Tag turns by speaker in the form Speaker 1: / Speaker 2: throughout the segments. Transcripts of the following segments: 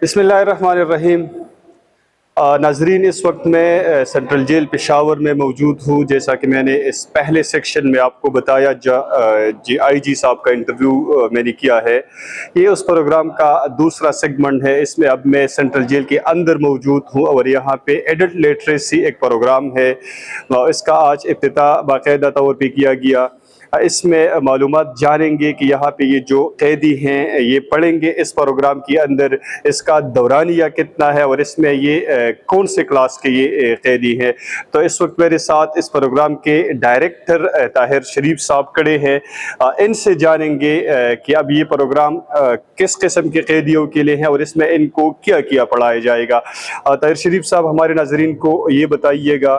Speaker 1: بسم اللہ الرحمن الرحیم۔ ناظرین، اس وقت میں سینٹرل جیل پشاور میں موجود ہوں۔ جیسا کہ میں نے اس پہلے سیکشن میں آپ کو بتایا، جی آئی جی صاحب کا انٹرویو میں نے کیا ہے۔ یہ اس پروگرام کا دوسرا سیگمنٹ ہے۔ اس میں اب میں سینٹرل جیل کے اندر موجود ہوں اور یہاں پہ ایڈلٹ لٹریسی ایک پروگرام ہے، اس کا آج افتتاح باقاعدہ طور پہ کیا گیا۔ اس میں معلومات جانیں گے کہ یہاں پہ یہ جو قیدی ہیں یہ پڑھیں گے اس پروگرام کے اندر، اس کا دورانیہ کتنا ہے اور اس میں یہ کون سے کلاس کے یہ قیدی ہیں۔ تو اس وقت میرے ساتھ اس پروگرام کے ڈائریکٹر طاہر شریف صاحب کھڑے ہیں۔ ان سے جانیں گے کہ اب یہ پروگرام کس قسم کے قیدیوں کے لیے ہے اور اس میں ان کو کیا کیا پڑھایا جائے گا۔ طاہر شریف صاحب، ہمارے ناظرین کو یہ بتائیے گا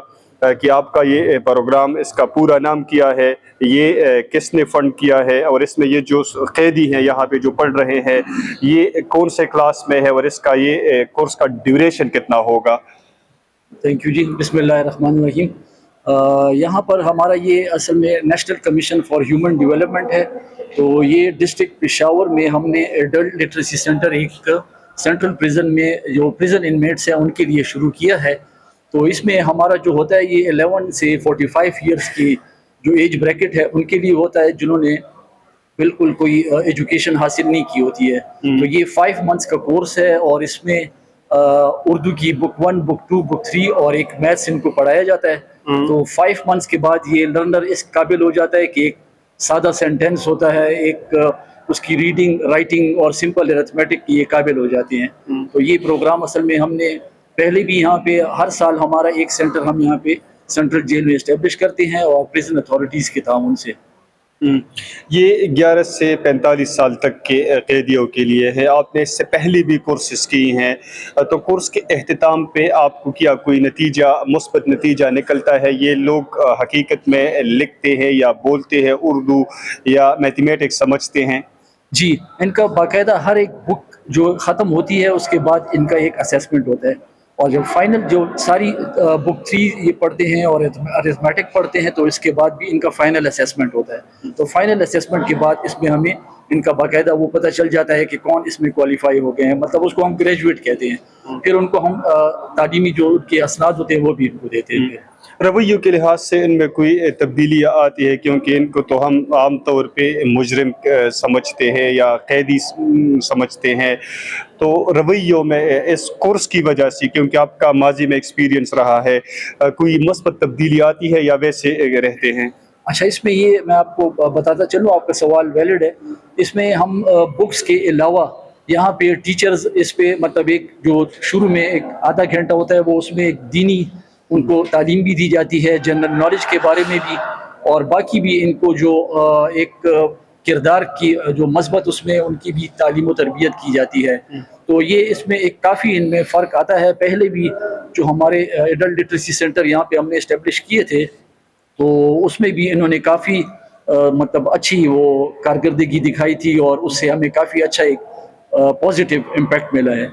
Speaker 1: کہ آپ کا یہ پروگرام، اس کا پورا نام کیا ہے، یہ کس نے فنڈ کیا ہے، اور اس میں یہ جو قیدی ہیں یہاں پہ جو پڑھ رہے ہیں یہ کون سے کلاس میں ہے اور اس کا یہ کورس کا ڈیوریشن کتنا ہوگا؟
Speaker 2: تھینک یو جی۔ بسم اللہ الرحمن الرحیم۔ یہاں پر ہمارا یہ اصل میں national commission for human development ہے، تو یہ ڈسٹرکٹ پشاور میں ہم نے ایڈلٹ لٹریسی سینٹر ایک سینٹرل پریزن میں جو پریزن انمیٹس ہیں ان کے لیے شروع کیا ہے۔ تو اس میں ہمارا جو ہوتا ہے یہ 11 سے 45 ایئرس کی جو ایج بریکٹ ہے ان کے لیے ہوتا ہے، جنہوں نے بالکل کوئی ایجوکیشن حاصل نہیں کی ہوتی ہے۔ تو یہ 5 منتھس کا کورس ہے اور اس میں اردو کی بک 1، بک 2، بک 3 اور ایک میتھس ان کو پڑھایا جاتا ہے۔ تو 5 منتھس کے بعد یہ لرنر اس قابل ہو جاتا ہے کہ ایک سادہ سینٹینس ہوتا ہے، ایک اس کی ریڈنگ، رائٹنگ اور سمپل ارتھمیٹک کی یہ قابل ہو جاتے ہیں۔ تو یہ پروگرام اصل میں ہم نے پہلے بھی یہاں پہ ہر سال ہمارا ایک سینٹر ہم یہاں پہ سینٹرل جیل میں اسٹیبلش کرتے ہیں اور پریزن اتھارٹیز کے تعاون سے۔
Speaker 1: یہ 11 سے 45 سال تک کے قیدیوں کے لیے ہے۔ آپ نے اس سے پہلے بھی کورسز کی ہیں، تو کورس کے اختتام پہ آپ کو کیا کوئی نتیجہ، مثبت نتیجہ نکلتا ہے؟ یہ لوگ حقیقت میں لکھتے ہیں یا بولتے ہیں اردو یا میتھمیٹکس سمجھتے ہیں؟
Speaker 2: جی، ان کا باقاعدہ ہر ایک بک جو ختم ہوتی ہے اس کے بعد ان کا ایک اسیسمنٹ ہوتا ہے، اور جب فائنل جو ساری بک 3 یہ پڑھتے ہیں اور ارتھمیٹک پڑھتے ہیں تو اس کے بعد بھی ان کا فائنل اسیسمنٹ ہوتا ہے۔ تو فائنل اسیسمنٹ کے بعد اس میں ہمیں ان کا باقاعدہ وہ پتہ چل جاتا ہے کہ کون اس میں کوالیفائی ہو گئے ہیں، مطلب اس کو ہم گریجویٹ کہتے ہیں۔ پھر ان کو ہم تعلیمی جو ان کے اسناد ہوتے ہیں وہ بھی ان کو دیتے ہیں۔
Speaker 1: رویوں کے لحاظ سے ان میں کوئی تبدیلیاں آتی ہے؟ کیونکہ ان کو تو ہم عام طور پہ مجرم سمجھتے ہیں یا قیدی سمجھتے ہیں، تو رویوں میں اس کورس کی وجہ سے، کیونکہ آپ کا ماضی میں ایکسپیرینس رہا ہے، کوئی مثبت تبدیلی آتی ہے یا ویسے رہتے ہیں؟
Speaker 2: اچھا، اس میں یہ میں آپ کو بتاتا چلوں، آپ کا سوال ویلڈ ہے۔ اس میں ہم بکس کے علاوہ یہاں پہ ٹیچرز اس پہ مطلب ایک جو شروع میں ایک آدھا گھنٹہ ہوتا ہے وہ اس میں ایک دینی ان کو تعلیم بھی دی جاتی ہے، جنرل نالج کے بارے میں بھی، اور باقی بھی ان کو جو ایک کردار کی جو مثبت اس میں ان کی بھی تعلیم و تربیت کی جاتی ہے۔ تو یہ اس میں ایک کافی ان میں فرق آتا ہے۔ پہلے بھی جو ہمارے ایڈلٹ لٹریسی سینٹر یہاں پہ ہم نے اسٹیبلش کیے تھے تو اس میں بھی انہوں نے کافی مطلب اچھی وہ کارکردگی دکھائی تھی اور اس سے ہمیں کافی اچھا ایک پازیٹیو امپیکٹ ملا ہے۔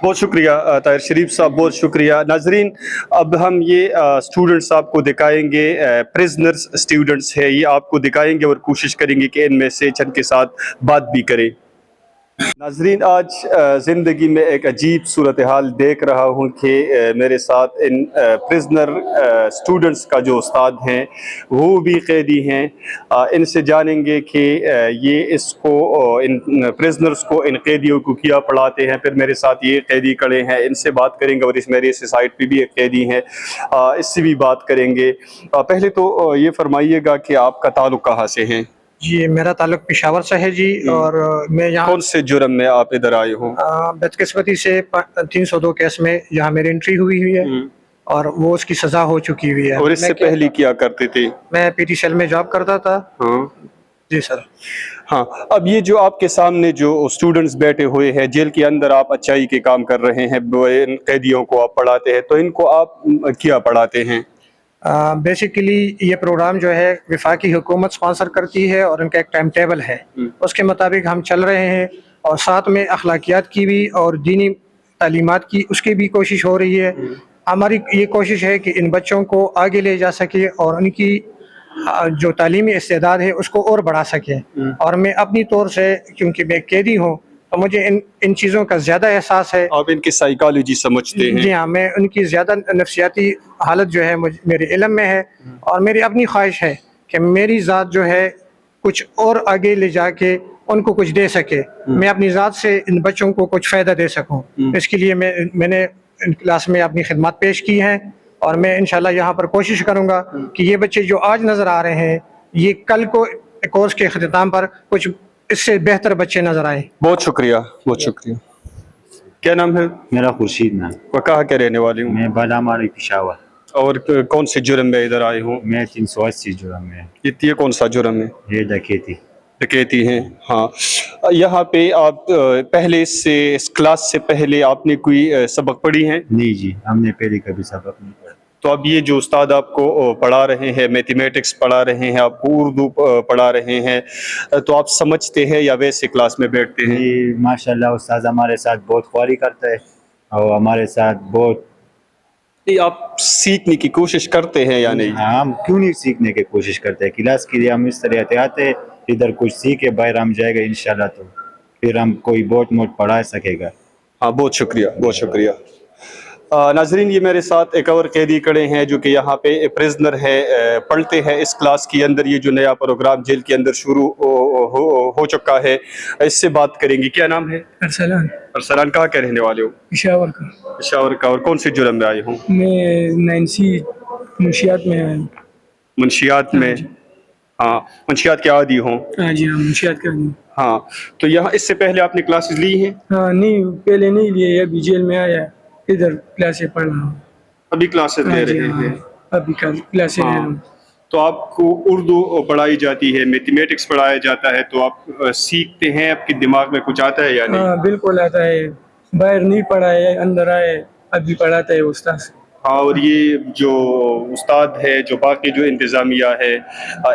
Speaker 1: بہت شکریہ طاہر شریف صاحب، بہت شکریہ۔ ناظرین، اب ہم یہ اسٹوڈنٹس آپ کو دکھائیں گے، پریزنرز اسٹوڈنٹس ہے، یہ آپ کو دکھائیں گے اور کوشش کریں گے کہ ان میں سے چند کے ساتھ بات بھی کریں۔ ناظرین، آج زندگی میں ایک عجیب صورتحال دیکھ رہا ہوں کہ میرے ساتھ ان پریزنر اسٹوڈنٹس کا جو استاد ہیں وہ بھی قیدی ہیں۔ ان سے جانیں گے کہ یہ اس کو ان پریزنرز کو، ان قیدیوں کو کیا پڑھاتے ہیں۔ پھر میرے ساتھ یہ قیدی کھڑے ہیں، ان سے بات کریں گے، اور اس میرے سائٹ پہ بھی ایک قیدی ہیں، اس سے بھی بات کریں گے۔ پہلے تو یہ فرمائیے گا کہ آپ کا تعلق کہاں سے ہے؟
Speaker 3: جی، میرا تعلق پشاور سے ہے جی، اور میں یہاں
Speaker 1: کون سے جرم میں آپ ادھر آئے ہوں؟
Speaker 3: بدقسمتی سے 302 کیس میں یہاں میری انٹری ہوئی ہے اور وہ اس کی سزا ہو چکی ہوئی ہے۔
Speaker 1: اور اس سے پہلے کیا کرتے تھے؟
Speaker 3: میں پی ٹی سیل میں جاب کرتا تھا۔ جی سر۔
Speaker 1: ہاں، اب یہ جو آپ کے سامنے جو اسٹوڈنٹس بیٹھے ہوئے ہیں جیل کے اندر، آپ اچائی کے کام کر رہے ہیں، ان قیدیوں کو آپ پڑھاتے ہیں، تو ان کو آپ کیا پڑھاتے ہیں؟
Speaker 3: بیسیکلی یہ پروگرام جو ہے وفاقی حکومت سپانسر کرتی ہے اور ان کا ایک ٹائم ٹیبل ہے، اس کے مطابق ہم چل رہے ہیں، اور ساتھ میں اخلاقیات کی بھی اور دینی تعلیمات کی اس کی بھی کوشش ہو رہی ہے۔ ہماری یہ کوشش ہے کہ ان بچوں کو آگے لے جا سکے اور ان کی جو تعلیمی استعداد ہے اس کو اور بڑھا سکیں۔ اور میں اپنی طور سے، کیونکہ میں قیدی ہوں، تو مجھے ان چیزوں کا زیادہ احساس ہے.
Speaker 1: آپ ان کی سائیکالوجی سمجھتے ہیں.
Speaker 3: جی ہاں، میں ان کی زیادہ نفسیاتی حالت جو ہے میرے علم میں ہے، اور میری اپنی خواہش ہے کہ میری ذات جو ہے کچھ اور آگے لے جا کے ان کو کچھ دے سکے، میں اپنی ذات سے ان بچوں کو کچھ فائدہ دے سکوں. اس کے لیے میں نے کلاس میں اپنی خدمات پیش کی ہیں، اور میں انشاءاللہ یہاں پر کوشش کروں گا کہ یہ بچے جو آج نظر آ رہے ہیں یہ کل کو کورس کے اختتام پر کچھ اس سے بہتر بچے نظر آئیں.
Speaker 1: بہت شکریہ، بہت شکریہ. کیا نام ہے؟
Speaker 4: میرا خورشید نام.
Speaker 1: وہ کہاں کے رہنے والے ہوں؟
Speaker 4: میں باداماری پشاور.
Speaker 1: اور کون سے جرم میں ادھر آئے ہوں؟
Speaker 4: میں 380 جرم میں.
Speaker 1: یہ کون سا جرم ہے؟
Speaker 4: یہ ڈکیتی.
Speaker 1: ڈکیتی ہیں. ہاں، یہاں پہ آپ پہلے سے اس کلاس سے پہلے آپ نے کوئی سبق پڑھی ہیں؟
Speaker 4: نہیں جی، ہم نے پہلے کبھی سبق نہیں پڑھا.
Speaker 1: تو اب یہ جو استاد آپ کو پڑھا رہے ہیں، میتھمیٹکس پڑھا رہے ہیں، آپ کو اردو پڑھا رہے ہیں، تو آپ سمجھتے ہیں یا ویسے کلاس میں بیٹھتے ہیں؟
Speaker 4: جی ماشاءاللہ استاد ہمارے ساتھ بہت خواری کرتا ہے اور ہمارے ساتھ بہت.
Speaker 1: آپ سیکھنے کی کوشش کرتے ہیں یا نہیں؟
Speaker 4: ہم کیوں نہیں سیکھنے کی کوشش کرتے ہیں؟ کلاس کے لیے ہم اس طرح احتیاط ہے، ادھر کچھ سیکھے باہر ہم جائے گا انشاءاللہ تو پھر ہم کوئی بہت موٹ پڑھا سکے گا.
Speaker 1: ہاں، بہت شکریہ، بہت شکریہ. ناظرین، یہ میرے ساتھ ایک اور قیدی کڑے ہیں جو کہ یہاں پہ پریزنر ہے، پڑھتے ہیں اس کلاس کے اندر. یہ جو نیا پروگرام جیل کے اندر شروع ہو چکا ہے، اس سے بات کریں گے. کیا نام ہے؟
Speaker 5: ارسلان.
Speaker 1: ارسلان، کہاں کے رہنے والے ہو؟
Speaker 5: پشاور کا.
Speaker 1: پشاور کا. اور کون سے جرم میں آئے ہوں؟
Speaker 5: میں 9C منشیات میں آیا ہوں.
Speaker 1: منشیات میں؟ ہاں، منشیات کے عادی ہوں.
Speaker 5: ہاں جی ہاں، منشیات کا نہیں.
Speaker 1: ہاں، تو یہاں اس سے پہلے آپ نے کلاسز لی ہیں؟
Speaker 5: ہاں نہیں، پہلے نہیں لیے، ابھی جیل میں آیا ادھر کلاسیں پڑھ رہا ہوں.
Speaker 1: ابھی کلاسز
Speaker 5: ہاں
Speaker 1: لے
Speaker 5: جی
Speaker 1: رہے
Speaker 5: ہاں،
Speaker 1: ہیں؟
Speaker 5: ابھی کلاسیں لے رہا ہوں.
Speaker 1: تو آپ کو اردو پڑھائی جاتی ہے، میتھمیٹکس پڑھایا جاتا ہے، تو آپ سیکھتے ہیں، آپ کے دماغ میں کچھ آتا ہے یا نہیں؟
Speaker 5: ہاں بالکل آتا ہے، باہر نہیں پڑھا ہے، اندر آئے ابھی پڑھاتا ہے استاد.
Speaker 1: ہاں، اور یہ جو استاد ہے، جو باقی جو انتظامیہ ہے،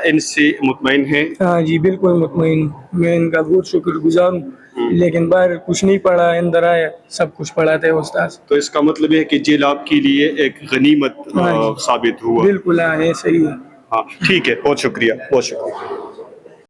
Speaker 1: ان سے مطمئن ہیں؟
Speaker 5: ہاں جی بالکل مطمئن ہوں، میں ان کا بہت شکر گزار ہوں. لیکن باہر کچھ نہیں پڑھا، اندر آیا سب کچھ پڑھاتے ہے استاد.
Speaker 1: تو اس کا مطلب ہے کہ جیل آپ کے لیے ایک غنیمت
Speaker 5: ہاں جی
Speaker 1: ثابت ہوا.
Speaker 5: بالکل، ہاں یہ صحیح ہے.
Speaker 1: ہاں ٹھیک ہے، بہت شکریہ، بہت شکریہ.